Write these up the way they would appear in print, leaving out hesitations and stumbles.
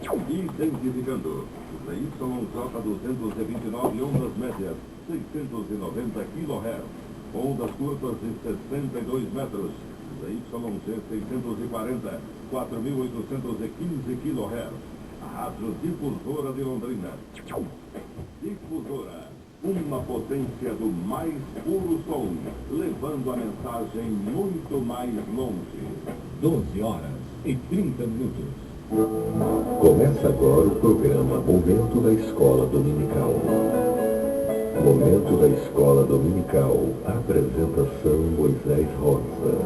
Identificando ZYJ229 ondas médias, 690 kHz, ondas curtas de 62 metros, ZYC 640, 4.815 kHz, a Rádio Difusora de Londrina. Difusora, uma potência do mais puro som, levando a mensagem muito mais longe. 12h30. Começa agora o programa Momento da Escola Dominical. Momento da Escola Dominical. Apresentação Moisés Rosa.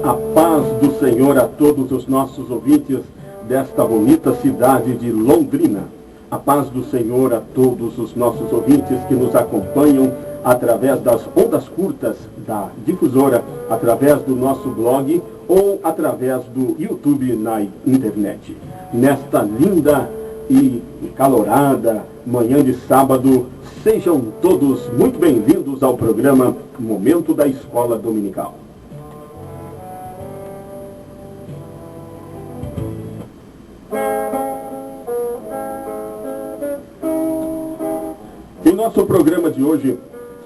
A paz do Senhor a todos os nossos ouvintes desta bonita cidade de Londrina. A paz do Senhor a todos os nossos ouvintes que nos acompanham através das ondas curtas da Difusora, através do nosso blog ou através do YouTube na internet. Nesta linda e calorada manhã de sábado, sejam todos muito bem-vindos ao programa Momento da Escola Dominical. Em nosso programa de hoje,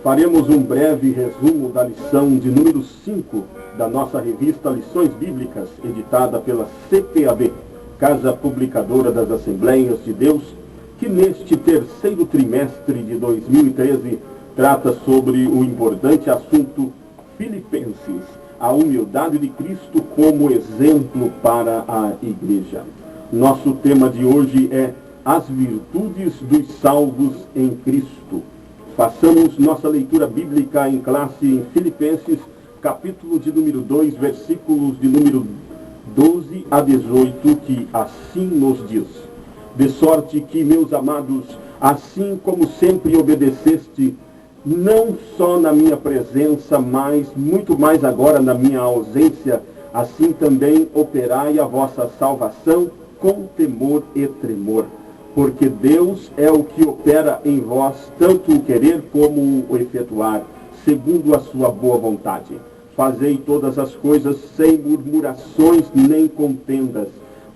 faremos um breve resumo da lição de número 5 da nossa revista Lições Bíblicas, editada pela CPAB, Casa Publicadora das Assembleias de Deus, que neste terceiro trimestre de 2013 trata sobre o importante assunto Filipenses, a humildade de Cristo como exemplo para a igreja. Nosso tema de hoje é as virtudes dos salvos em Cristo. Façamos nossa leitura bíblica em classe em Filipenses, capítulo de número 2, versículos de número 12 a 18, que assim nos diz: de sorte que, meus amados, assim como sempre obedeceste, não só na minha presença, mas muito mais agora na minha ausência, assim também operai a vossa salvação com temor e tremor. Porque Deus é o que opera em vós, tanto o querer como o efetuar, segundo a sua boa vontade. Fazei todas as coisas sem murmurações nem contendas,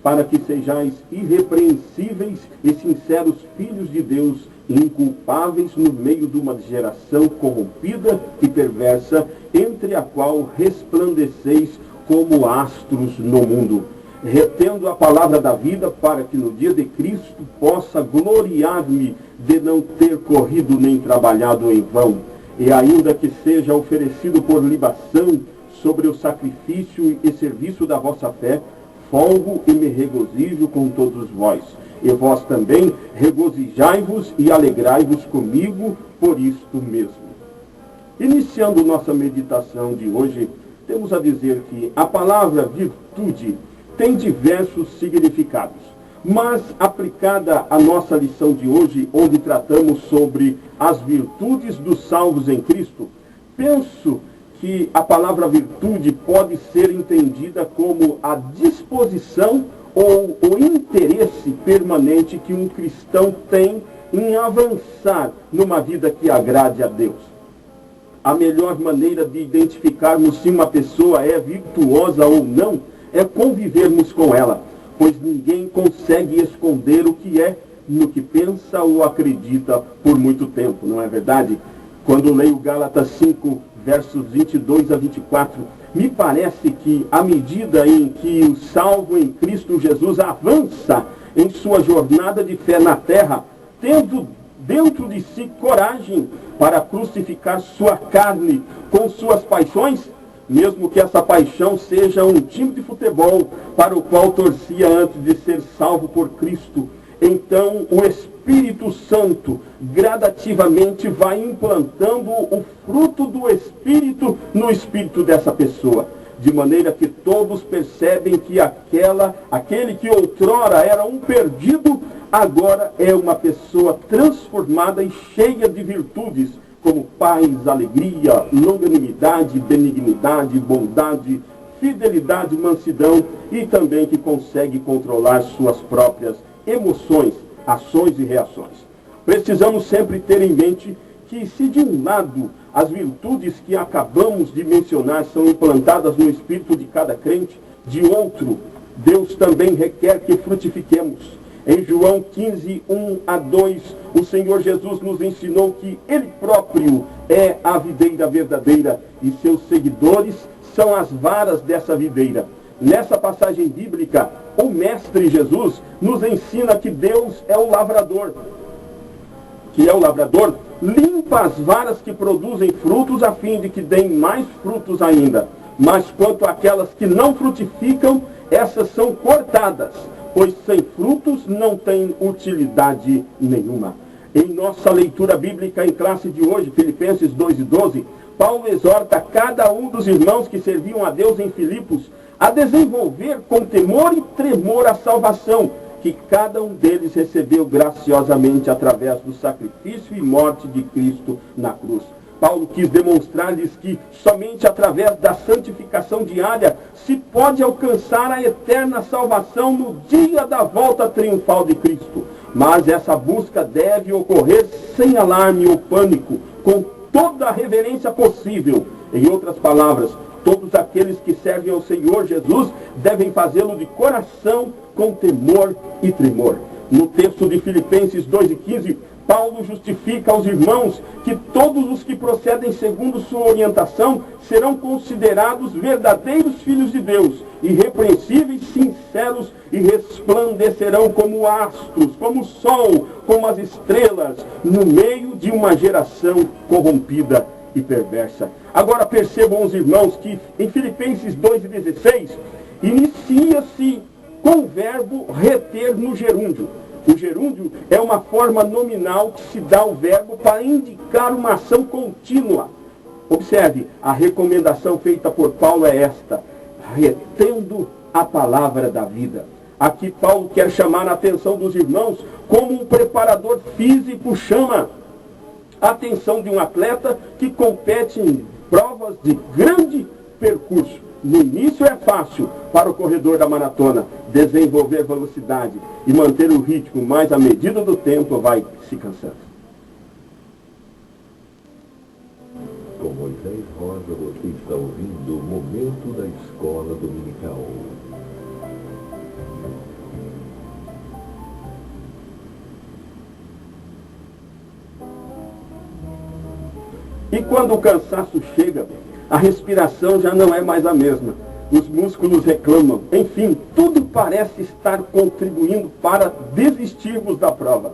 para que sejais irrepreensíveis e sinceros filhos de Deus, inculpáveis no meio de uma geração corrompida e perversa, entre a qual resplandeceis como astros no mundo, retendo a palavra da vida, para que no dia de Cristo possa gloriar-me de não ter corrido nem trabalhado em vão, e ainda que seja oferecido por libação sobre o sacrifício e serviço da vossa fé, folgo e me regozijo com todos vós. E vós também regozijai-vos e alegrai-vos comigo por isto mesmo. Iniciando nossa meditação de hoje, temos a dizer que a palavra virtude tem diversos significados, mas aplicada à nossa lição de hoje, onde tratamos sobre as virtudes dos salvos em Cristo, penso que a palavra virtude pode ser entendida como a disposição ou o interesse permanente que um cristão tem em avançar numa vida que agrade a Deus. A melhor maneira de identificarmos se uma pessoa é virtuosa ou não é convivermos com ela, pois ninguém consegue esconder o que é, no que pensa ou acredita por muito tempo, não é verdade? Quando leio Gálatas 5, versos 22 a 24, me parece que à medida em que o salvo em Cristo Jesus avança em sua jornada de fé na terra, tendo dentro de si coragem para crucificar sua carne com suas paixões, mesmo que essa paixão seja um time de futebol para o qual torcia antes de ser salvo por Cristo, então o Espírito Santo gradativamente vai implantando o fruto do Espírito no espírito dessa pessoa, de maneira que todos percebem que aquele que outrora era um perdido, agora é uma pessoa transformada e cheia de virtudes, como paz, alegria, longanimidade, benignidade, bondade, fidelidade, mansidão, e também que consegue controlar suas próprias emoções, ações e reações. Precisamos sempre ter em mente que, se de um lado as virtudes que acabamos de mencionar são implantadas no espírito de cada crente, de outro, Deus também requer que frutifiquemos. Em João 15, 1-2, o Senhor Jesus nos ensinou que Ele próprio é a videira verdadeira e seus seguidores são as varas dessa videira. Nessa passagem bíblica, o Mestre Jesus nos ensina que Deus é o lavrador. Limpa as varas que produzem frutos a fim de que deem mais frutos ainda. Mas quanto àquelas que não frutificam, essas são cortadas, pois sem frutos não tem utilidade nenhuma. Em nossa leitura bíblica em classe de hoje, Filipenses 2:12, Paulo exorta cada um dos irmãos que serviam a Deus em Filipos a desenvolver com temor e tremor a salvação que cada um deles recebeu graciosamente através do sacrifício e morte de Cristo na cruz. Paulo quis demonstrar-lhes que somente através da santificação diária se pode alcançar a eterna salvação no dia da volta triunfal de Cristo. Mas essa busca deve ocorrer sem alarme ou pânico, com toda a reverência possível. Em outras palavras, todos aqueles que servem ao Senhor Jesus devem fazê-lo de coração, com temor e tremor. No texto de Filipenses 2:15, Paulo justifica aos irmãos que todos os que procedem segundo sua orientação serão considerados verdadeiros filhos de Deus, irrepreensíveis, sinceros e resplandecerão como astros, como o sol, como as estrelas, no meio de uma geração corrompida e perversa. Agora percebam os irmãos que em Filipenses 2:16 inicia-se com o verbo reter no gerúndio. O gerúndio é uma forma nominal que se dá ao verbo para indicar uma ação contínua. Observe, a recomendação feita por Paulo é esta: retendo a palavra da vida. Aqui Paulo quer chamar a atenção dos irmãos como um preparador físico chama a atenção de um atleta que compete em provas de grande percurso. No início é fácil para o corredor da maratona desenvolver velocidade e manter o ritmo, mas à medida do tempo vai se cansando. Com Moisés Rosa, você está ouvindo o Momento da Escola Dominical. E quando o cansaço chega, a respiração já não é mais a mesma. Os músculos reclamam. Enfim, tudo parece estar contribuindo para desistirmos da prova.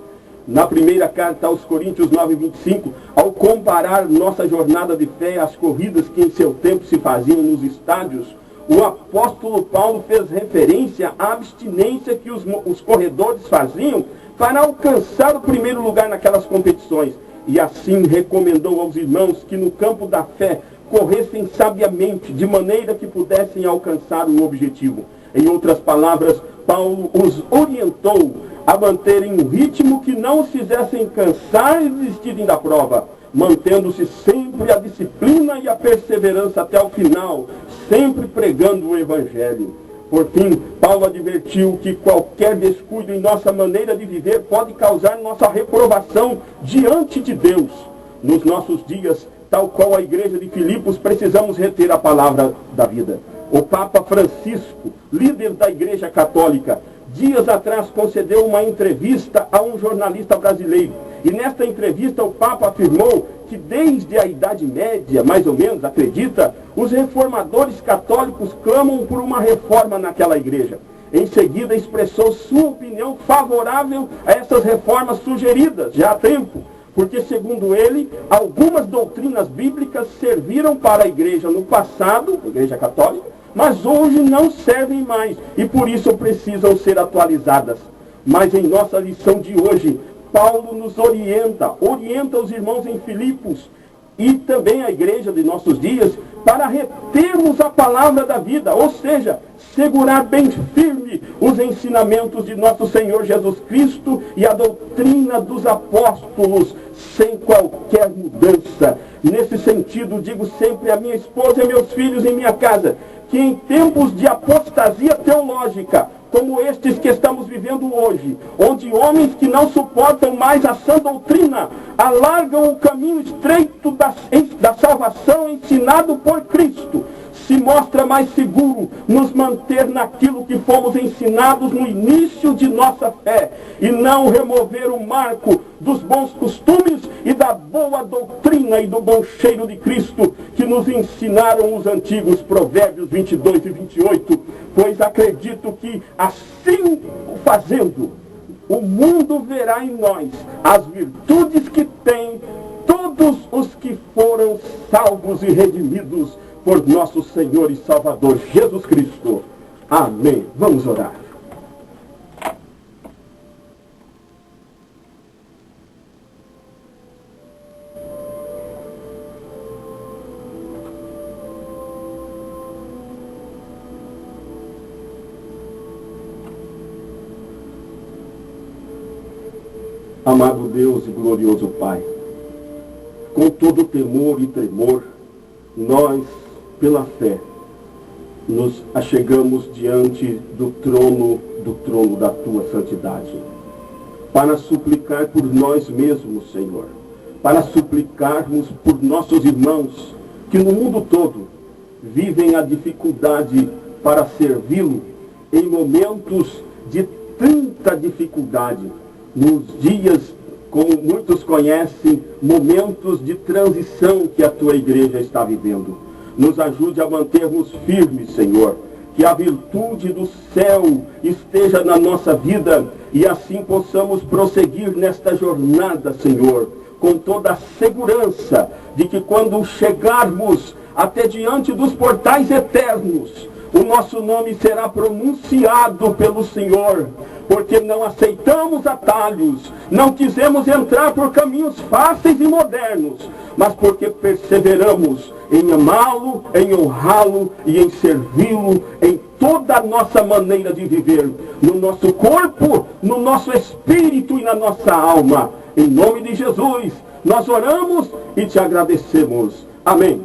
Na primeira carta aos Coríntios 9:25, ao comparar nossa jornada de fé às corridas que em seu tempo se faziam nos estádios, o apóstolo Paulo fez referência à abstinência que os corredores faziam para alcançar o primeiro lugar naquelas competições. E assim recomendou aos irmãos que no campo da fé corressem sabiamente, de maneira que pudessem alcançar o objetivo. Em outras palavras, Paulo os orientou a manterem um ritmo que não os fizessem cansar e desistirem da prova, mantendo-se sempre a disciplina e a perseverança até o final, sempre pregando o Evangelho. Por fim, Paulo advertiu que qualquer descuido em nossa maneira de viver pode causar nossa reprovação diante de Deus. Nos nossos dias, tal qual a igreja de Filipos, precisamos reter a palavra da vida. O Papa Francisco, líder da Igreja Católica, dias atrás concedeu uma entrevista a um jornalista brasileiro. E nesta entrevista o Papa afirmou que desde a Idade Média, mais ou menos, acredita, os reformadores católicos clamam por uma reforma naquela igreja. Em seguida expressou sua opinião favorável a essas reformas sugeridas já há tempo, porque, segundo ele, algumas doutrinas bíblicas serviram para a igreja no passado, a igreja católica, mas hoje não servem mais e por isso precisam ser atualizadas. Mas em nossa lição de hoje, Paulo nos orienta os irmãos em Filipos e também a igreja de nossos dias, para retermos a palavra da vida, ou seja, segurar bem firme os ensinamentos de nosso Senhor Jesus Cristo e a doutrina dos apóstolos, sem qualquer mudança. Nesse sentido, digo sempre a minha esposa e meus filhos em minha casa, que em tempos de apostasia teológica, como estes que estamos vivendo hoje, onde homens que não suportam mais a sã doutrina, alargam o caminho estreito da salvação ensinado por Cristo, se mostra mais seguro nos manter naquilo que fomos ensinados no início de nossa fé, e não remover o marco dos bons costumes e da boa doutrina e do bom cheiro de Cristo, que nos ensinaram os antigos Provérbios 22 e 28, pois acredito que, assim fazendo, o mundo verá em nós as virtudes que têm todos os que foram salvos e redimidos por nosso Senhor e Salvador Jesus Cristo. Amém. Vamos orar. Amado Deus e glorioso Pai, com todo temor e tremor, nós, pela fé, nos achegamos diante do trono da Tua santidade, para suplicar por nós mesmos, Senhor, para suplicarmos por nossos irmãos, que no mundo todo vivem a dificuldade para servi-lo, em momentos de tanta dificuldade, nos dias, como muitos conhecem, momentos de transição que a Tua igreja está vivendo. Nos ajude a mantermos firmes, Senhor, que a virtude do céu esteja na nossa vida e assim possamos prosseguir nesta jornada, Senhor, com toda a segurança de que quando chegarmos até diante dos portais eternos, o nosso nome será pronunciado pelo Senhor, porque não aceitamos atalhos, não quisemos entrar por caminhos fáceis e modernos, mas porque perseveramos em amá-lo, em honrá-lo e em servi-lo em toda a nossa maneira de viver, no nosso corpo, no nosso espírito e na nossa alma. Em nome de Jesus, nós oramos e te agradecemos. Amém.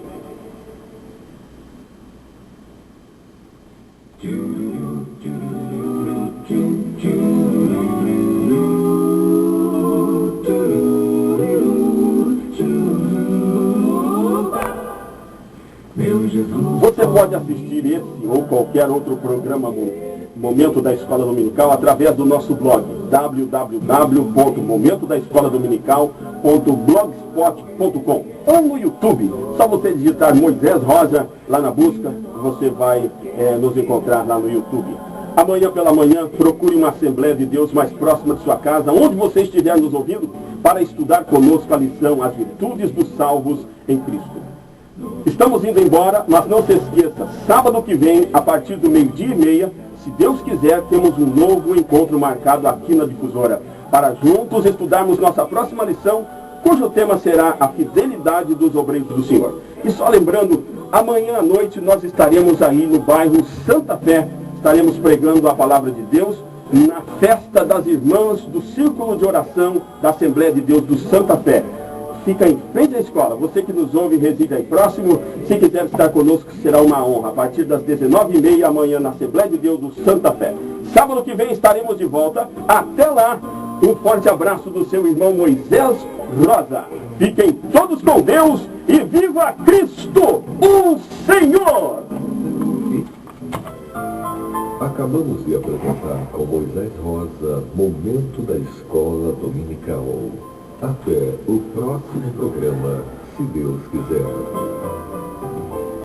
Você pode assistir esse ou qualquer outro programa Momento da Escola Dominical através do nosso blog www.momentodaescoladominical.blogspot.com ou no YouTube. Só você digitar Moisés Rosa lá na busca, você vai nos encontrar lá no YouTube. Amanhã pela manhã, procure uma Assembleia de Deus mais próxima de sua casa, onde você estiver nos ouvindo, para estudar conosco a lição As Virtudes dos Salvos em Cristo. Estamos indo embora, mas não se esqueça, sábado que vem, a partir do 12:30, se Deus quiser, temos um novo encontro marcado aqui na Difusora, para juntos estudarmos nossa próxima lição, cujo tema será a fidelidade dos obreiros do Senhor. E só lembrando, amanhã à noite nós estaremos aí no bairro Santa Fé, estaremos pregando a palavra de Deus na festa das irmãs do Círculo de Oração da Assembleia de Deus do Santa Fé. Fica em frente à escola. Você que nos ouve e reside aí próximo, se quiser estar conosco, será uma honra. A partir das 19h30 amanhã na Assembleia de Deus do Santa Fé. Sábado que vem estaremos de volta. Até lá, um forte abraço do seu irmão Moisés Rosa. Fiquem todos com Deus e viva Cristo, o Senhor! Acabamos de apresentar com Moisés Rosa Momento da Escola Dominical. Até o próximo programa, se Deus quiser.